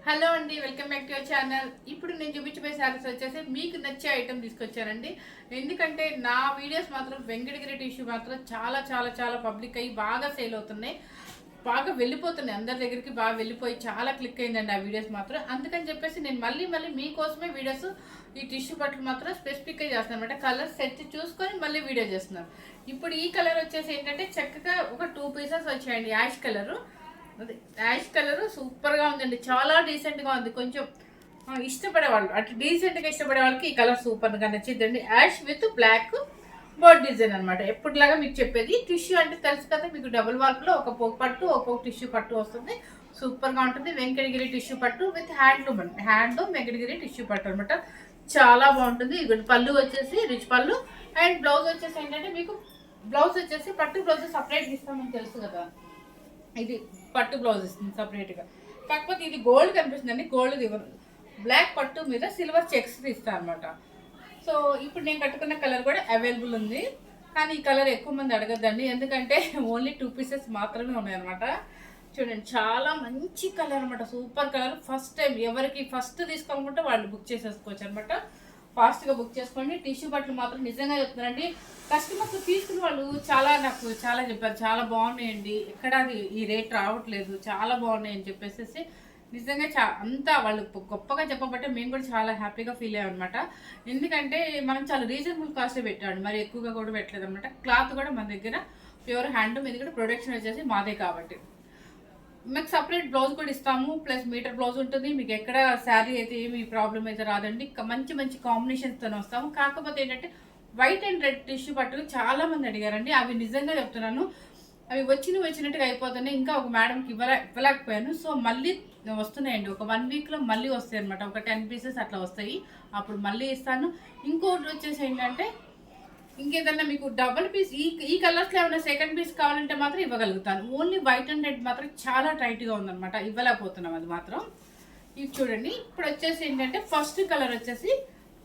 Hello అండి, welcome back to your channel. ఇప్పుడు నేను చూపించబోయే శారీస్ వచ్చేసి మీకు నచ్చే ఐటమ్ తీసుకొచ్చానండి. ఎందుకంటే నా వీడియోస్ మాత్రం వెంకటగిరి టిష్యూ మాత్రం చాలా చాలా చాలా పబ్లిక్ అయ్యి బాగా సేల్ అవుతున్నాయి, బాగా వెళ్ళిపోతున్నాయి, అందరి దగ్గరికి బాగా వెళ్ళిపోయి చాలా క్లిక్ అయిందండి ఆ వీడియోస్ మాత్రం. అందుకని చెప్పేసి నేను మళ్ళీ మీకోసమే వీడియోస్ ఈ టిష్యూ బట్టలు మాత్రం స్పెసిఫిక్గా చేస్తాను అనమాట. కలర్ సెట్ చూసుకొని మళ్ళీ వీడియో చేస్తున్నాను. ఇప్పుడు ఈ కలర్ వచ్చేసి ఏంటంటే చక్కగా ఒక 2 పీసెస్ వచ్చాయండి. యాష్ కలరు, అది యాష్ కలర్ సూపర్గా ఉందండి, చాలా డీసెంట్గా ఉంది. కొంచెం ఇష్టపడేవాళ్ళు అటు డీసెంట్గా ఇష్టపడే వాళ్ళకి ఈ కలర్ సూపర్గా నచ్చిందండి. Ash with black board design అనమాట. ఎప్పటిలాగా మీకు చెప్పేది టిష్యూ అంటే తెలుసు కదా మీకు, డబుల్ వార్క్లో ఒక పోక్ పట్టు ఒక్కొక్క టిష్యూ పట్టు వస్తుంది, సూపర్గా ఉంటుంది. వెంకటగిరి టిష్యూ పట్టు విత్ హ్యాండ్లూమ్ వెంకటగిరి టిష్యూ పట్టు అనమాట, చాలా బాగుంటుంది. ఇది పళ్ళు వచ్చేసి రిచ్ పళ్ళు, అండ్ బ్లౌజ్ వచ్చేసి ఏంటంటే మీకు బ్లౌజ్ వచ్చేసి పట్టు బ్లౌజ్ సపరేట్ ఇస్తామని తెలుసు కదా, ఇది పట్టు బ్లౌజ్ ఇస్తుంది సపరేట్గా. కాకపోతే ఇది గోల్డ్ కనిపిస్తుందండి, గోల్డ్ ఇవ్వరు, బ్లాక్ పట్టు మీద సిల్వర్ చెక్స్ ఇస్తాను అనమాట. సో ఇప్పుడు నేను కట్టుకున్న కలర్ కూడా అవైలబుల్ ఉంది, కానీ ఈ కలర్ ఎక్కువ మంది అడగద్దండి, ఎందుకంటే ఓన్లీ 2 పీసెస్ మాత్రమే ఉన్నాయన్నమాట. చూడండి చాలా మంచి కలర్ అనమాట, సూపర్ కలర్. ఫస్ట్ టైం ఎవరికి ఫస్ట్ తీసుకోవాలనుకుంటే వాళ్ళు బుక్ చేసేసుకోవచ్చు అనమాట. ఫాస్ట్గా బుక్ చేసుకోండి. టిష్యూ బట్టలు మాత్రం నిజంగా చెప్తున్నారండి, కస్టమర్స్ తీసుకున్న వాళ్ళు నాకు చాలా చెప్పారు, చాలా బాగున్నాయండి, ఎక్కడ ఈ రేట్ రావట్లేదు, చాలా బాగున్నాయి అని చెప్పేసి నిజంగా అంతా వాళ్ళు గొప్పగా చెప్పబట్టే మేము కూడా చాలా హ్యాపీగా ఫీల్ అయ్యాం అనమాట. ఎందుకంటే మనం చాలా రీజనబుల్ కాస్ట్ పెట్టాడు, మరి ఎక్కువగా కూడా పెట్టలేదు అనమాట. క్లాత్ కూడా మన దగ్గర ప్యూర్ హ్యాండ్లూమ్, ఇది కూడా ప్రొడక్షన్ వచ్చేసి మాదే కాబట్టి మీకు సపరేట్ బ్లౌజ్ కూడా ఇస్తాము, ప్లస్ మీటర్ బ్లౌజ్ ఉంటుంది. మీకు ఎక్కడ శారీ అయితే ఏమి ప్రాబ్లం అయితే రాదండి, మంచి మంచి కాంబినేషన్స్తో వస్తాము. కాకపోతే ఏంటంటే వైట్ అండ్ రెడ్ టిష్యూ పట్టుకు చాలా మంది అడిగారండి, అవి నిజంగా చెప్తున్నాను అవి వచ్చినట్టుగా అయిపోతున్నాయి. ఇంకా ఒక మేడంకి ఇవ్వలేకపోయాను, సో మళ్ళీ వస్తున్నాయండి. ఒక 1 వీక్లో మళ్ళీ వస్తాయి అనమాట, ఒక 10 పీసెస్ అట్లా వస్తాయి, అప్పుడు మళ్ళీ ఇస్తాను. ఇంకోటి వచ్చేసి ఏంటంటే ఇంకేదన్నా మీకు డబుల్ పీస్ ఈ కలర్స్లో ఏమైనా సెకండ్ పీస్ కావాలంటే మాత్రం ఇవ్వగలుగుతాను. ఓన్లీ వైట్ అండ్ రెడ్ మాత్రం చాలా టైట్గా ఉందన్నమాట, ఇవ్వలేకపోతున్నాం అది మాత్రం. ఇది చూడండి. ఇప్పుడు వచ్చేసి ఏంటంటే ఫస్ట్ కలర్ వచ్చేసి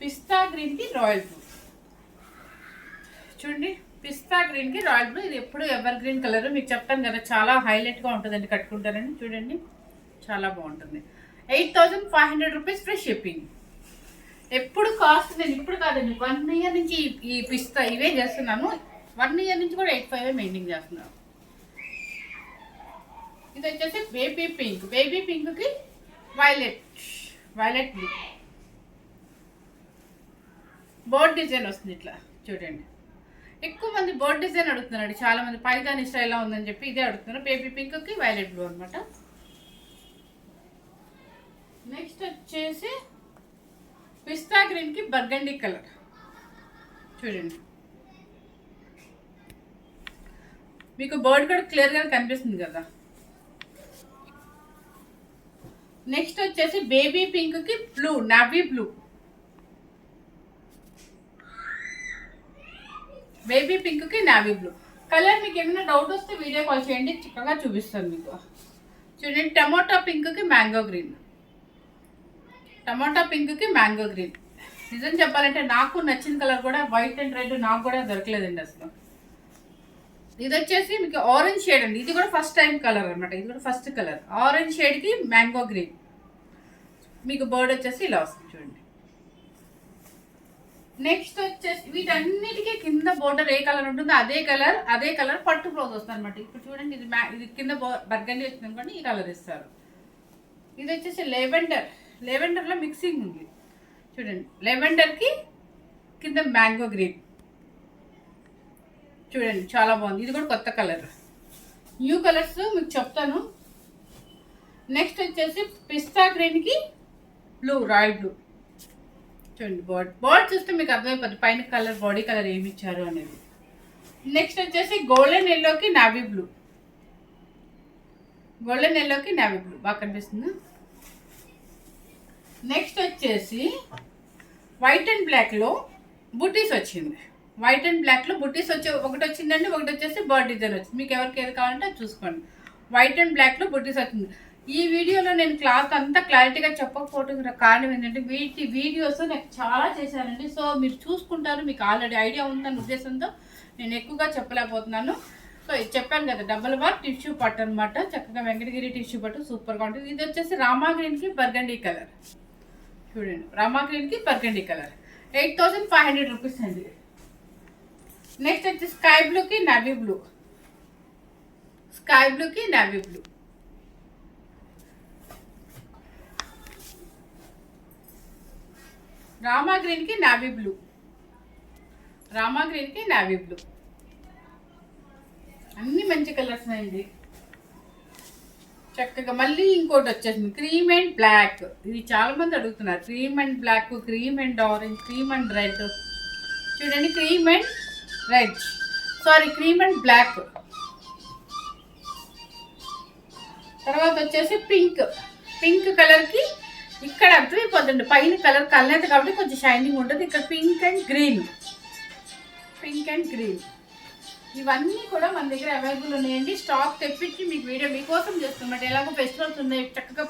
పిస్తా గ్రీన్కి రాయల్ బ్లూ. చూడండి, పిస్తా గ్రీన్కి రాయల్ బ్లూ, ఇది ఎప్పుడు ఎవర్ గ్రీన్ కలర్, మీకు చెప్తాను కదా చాలా హైలైట్గా ఉంటుందండి, కట్టుకుంటారని. చూడండి చాలా బాగుంటుంది. 8500 రూపీస్ ఫ్రీ షిప్పింగ్. ఎప్పుడు కాస్ట్ నేను ఇప్పుడు కాదండి, 1 ఇయర్ నుంచి ఈ పిస్తా ఇవే చేస్తున్నాను. 1 ఇయర్ నుంచి కూడా 85 మెయింటైన్ చేస్తున్నాను. ఇది వచ్చేసి బేబీ పింక్, బేబీ పింక్కి వైలెట్ బ్లూ బోర్డ్ డిజైన్ వస్తుంది ఇట్లా. చూడండి ఎక్కువ మంది బోర్డ్ డిజైన్ అడుగుతున్నారండి, చాలా మంది పైదాని స్టైల్ ఉందని చెప్పి ఇదే అడుగుతున్నారు. బేబీ పింక్కి వైలెట్ బ్లూ అనమాట. నెక్స్ట్ వచ్చేసి పిస్తా గ్రీన్కి బర్గండీ కలర్. చూడండి మీకు బోర్డ్ కూడా క్లియర్గా కనిపిస్తుంది కదా. నెక్స్ట్ వచ్చేసి బేబీ పింక్కి బ్లూ, నావీ బ్లూ, బేబీ పింక్కి నావీ బ్లూ కలర్. మీకు ఏమైనా డౌట్ వస్తే వీడియో కాల్ చేయండి, చక్కగా చూపిస్తాను మీకు. చూడండి టమోటా పింక్కి మ్యాంగో గ్రీన్, టమాటా పింక్కి మ్యాంగో గ్రీన్. నిజం చెప్పాలంటే నాకు నచ్చిన కలర్ కూడా వైట్ అండ్ రెడ్ నాకు కూడా దొరకలేదండి అసలు. ఇది వచ్చేసి మీకు ఆరెంజ్ షేడ్ అండి, ఇది కూడా ఫస్ట్ టైం కలర్ అనమాట, ఇది కూడా ఫస్ట్ కలర్. ఆరెంజ్ షేడ్కి మ్యాంగో గ్రీన్, మీకు బోర్డ్ వచ్చేసి ఇలా వస్తుంది చూడండి. నెక్స్ట్ వచ్చేసి వీటన్నిటికీ కింద బోర్డర్ ఏ కలర్ ఉంటుందో అదే కలర్ పట్టు బ్లౌజ్ వస్తుంది అనమాట. ఇప్పుడు చూడండి ఇది కింద బర్గండి వచ్చింది అనుకోండి, ఈ కలర్ ఇస్తారు. ఇది వచ్చేసి లెవెండర్లో మిక్సింగ్ ఉంది. చూడండి లెవెండర్కి కింద మ్యాంగో గ్రీన్, చూడండి చాలా బాగుంది. ఇది కూడా కొత్త కలర్, న్యూ కలర్స్ మీకు చెప్తాను. నెక్స్ట్ వచ్చేసి పిస్తా గ్రీన్కి బ్లూ, రాయల్ బ్లూ. చూడండి బోర్డ్ చూస్తే మీకు అర్థమైపోతుంది పైన కలర్, బాడీ కలర్ ఏమి ఇచ్చారు అనేది. నెక్స్ట్ వచ్చేసి గోల్డెన్ ఎల్లోకి నావీ బ్లూ, గోల్డెన్ ఎల్లోకి నావీ బ్లూ బాగా కనిపిస్తుంది. నెక్స్ట్ వచ్చేసి వైట్ అండ్ బ్లాక్లో బుటీస్ వచ్చింది, వైట్ అండ్ బ్లాక్లో బుటీస్ ఒకటి వచ్చిందండి, ఒకటి వచ్చేసి బర్డ్ డిజైన్ వచ్చింది. మీకు ఎవరికి ఏది కావాలంటే అది చూసుకోండి. వైట్ అండ్ బ్లాక్లో బుటీస్ వచ్చింది. ఈ వీడియోలో నేను క్లాత్ అంతా క్లారిటీగా చెప్పకపోవడం కారణం ఏంటంటే వీడియోస్ నాకు చాలా చేశానండి, సో మీరు చూసుకుంటారు, మీకు ఆల్రెడీ ఐడియా ఉందన్న ఉద్దేశంతో నేను ఎక్కువగా చెప్పలేకపోతున్నాను. సో ఇది చెప్పాను కదా, డబుల్ వార్ టిష్యూ పట్టు అనమాట. చక్కగా వెంకటగిరి టిష్యూ పట్టు సూపర్గా ఉంటుంది. ఇది వచ్చేసి రామా గ్రీన్కి బర్గండీ కలర్. చూడండి, రామా గ్రీన్కి బర్గండీ కలర్. 8500 రూపీస్ అండి. నెక్స్ట్ వచ్చి స్కై బ్లూకి నావీ బ్లూ. స్కై బ్లూకి నావీ బ్లూ. రామా గ్రీన్కి నావీ బ్లూ. రామా గ్రీన్కి నావీ బ్లూ. అన్ని మంచి కలర్స్ అండి. చక్కగా మళ్ళీ ఇంకోటి వచ్చేసింది క్రీమ్ అండ్ బ్లాక్. ఇది చాలా మంది అడుగుతున్నారు. Cream and black, cream and orange, cream and red. చూడండి, cream and red, sorry cream and black. తర్వాత వచ్చేసి పింక్. పింక్ కలర్కి ఇక్కడ అర్థమైపోతుంది, పైన కలర్ కలనేత కాబట్టి కొంచెం షైనింగ్ ఉంటుంది. ఇక్కడ pink and green. Pink and green ఇవన్నీ కూడా మన దగ్గర అవైలబుల్ ఉన్నాయండి. స్టాక్ తెప్పించి మీకు వీడియో మీకోసం చేస్తున్నమాట. ఎలాగో ఫెస్టివల్స్ ఉన్నాయి చక్కగా.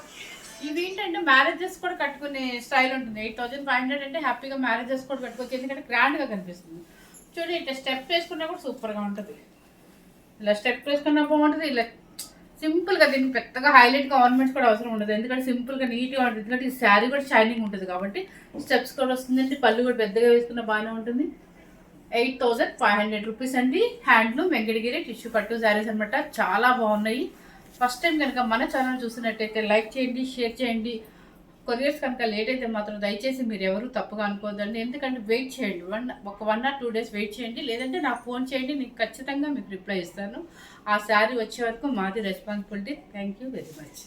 ఇవి ఏంటంటే మ్యారేజెస్ కూడా కట్టుకునే స్టైల్ ఉంటుంది. 8500 అంటే హ్యాపీగా మ్యారేజెస్ కూడా కట్టుకోవచ్చు, ఎందుకంటే గ్రాండ్గా కనిపిస్తుంది. చూడండి, ఇట్లా స్టెప్ వేసుకున్నా కూడా సూపర్గా ఉంటుంది. ఇలా స్టెప్ వేసుకున్నా బాగుంటుంది. ఇలా సింపుల్గా, దీనికి పెద్దగా హైలైట్గా ఆర్నమెంట్స్ కూడా అవసరం ఉండదు, ఎందుకంటే సింపుల్గా నీట్గా ఉంటుంది. ఎందుకంటే ఈ శారీ కూడా షైనింగ్ ఉంటుంది కాబట్టి స్టెప్స్ కూడా వస్తుందండి. పళ్ళు కూడా పెద్దగా వేసుకున్న బాగానే ఉంటుంది. 8500 రూపీస్ అండి. హ్యాండ్లూమ్ వెంకటగిరి టిష్యూ పట్టు శారీస్ అనమాట. చాలా బాగున్నాయి. ఫస్ట్ టైం కనుక మన ఛానల్ చూసినట్టయితే లైక్ చేయండి, షేర్ చేయండి. కొరియర్స్ కనుక లేట్ అయితే మాత్రం దయచేసి మీరు ఎవరు తప్పుగా అనుకోవద్దండి, ఎందుకంటే వెయిట్ చేయండి. ఒక 1 or 2 days వెయిట్ చేయండి, లేదంటే నాకు ఫోన్ చేయండి, నేను ఖచ్చితంగా మీకు రిప్లై ఇస్తాను. ఆ శారీ వచ్చే వరకు మాది responsibility. Thank you very much.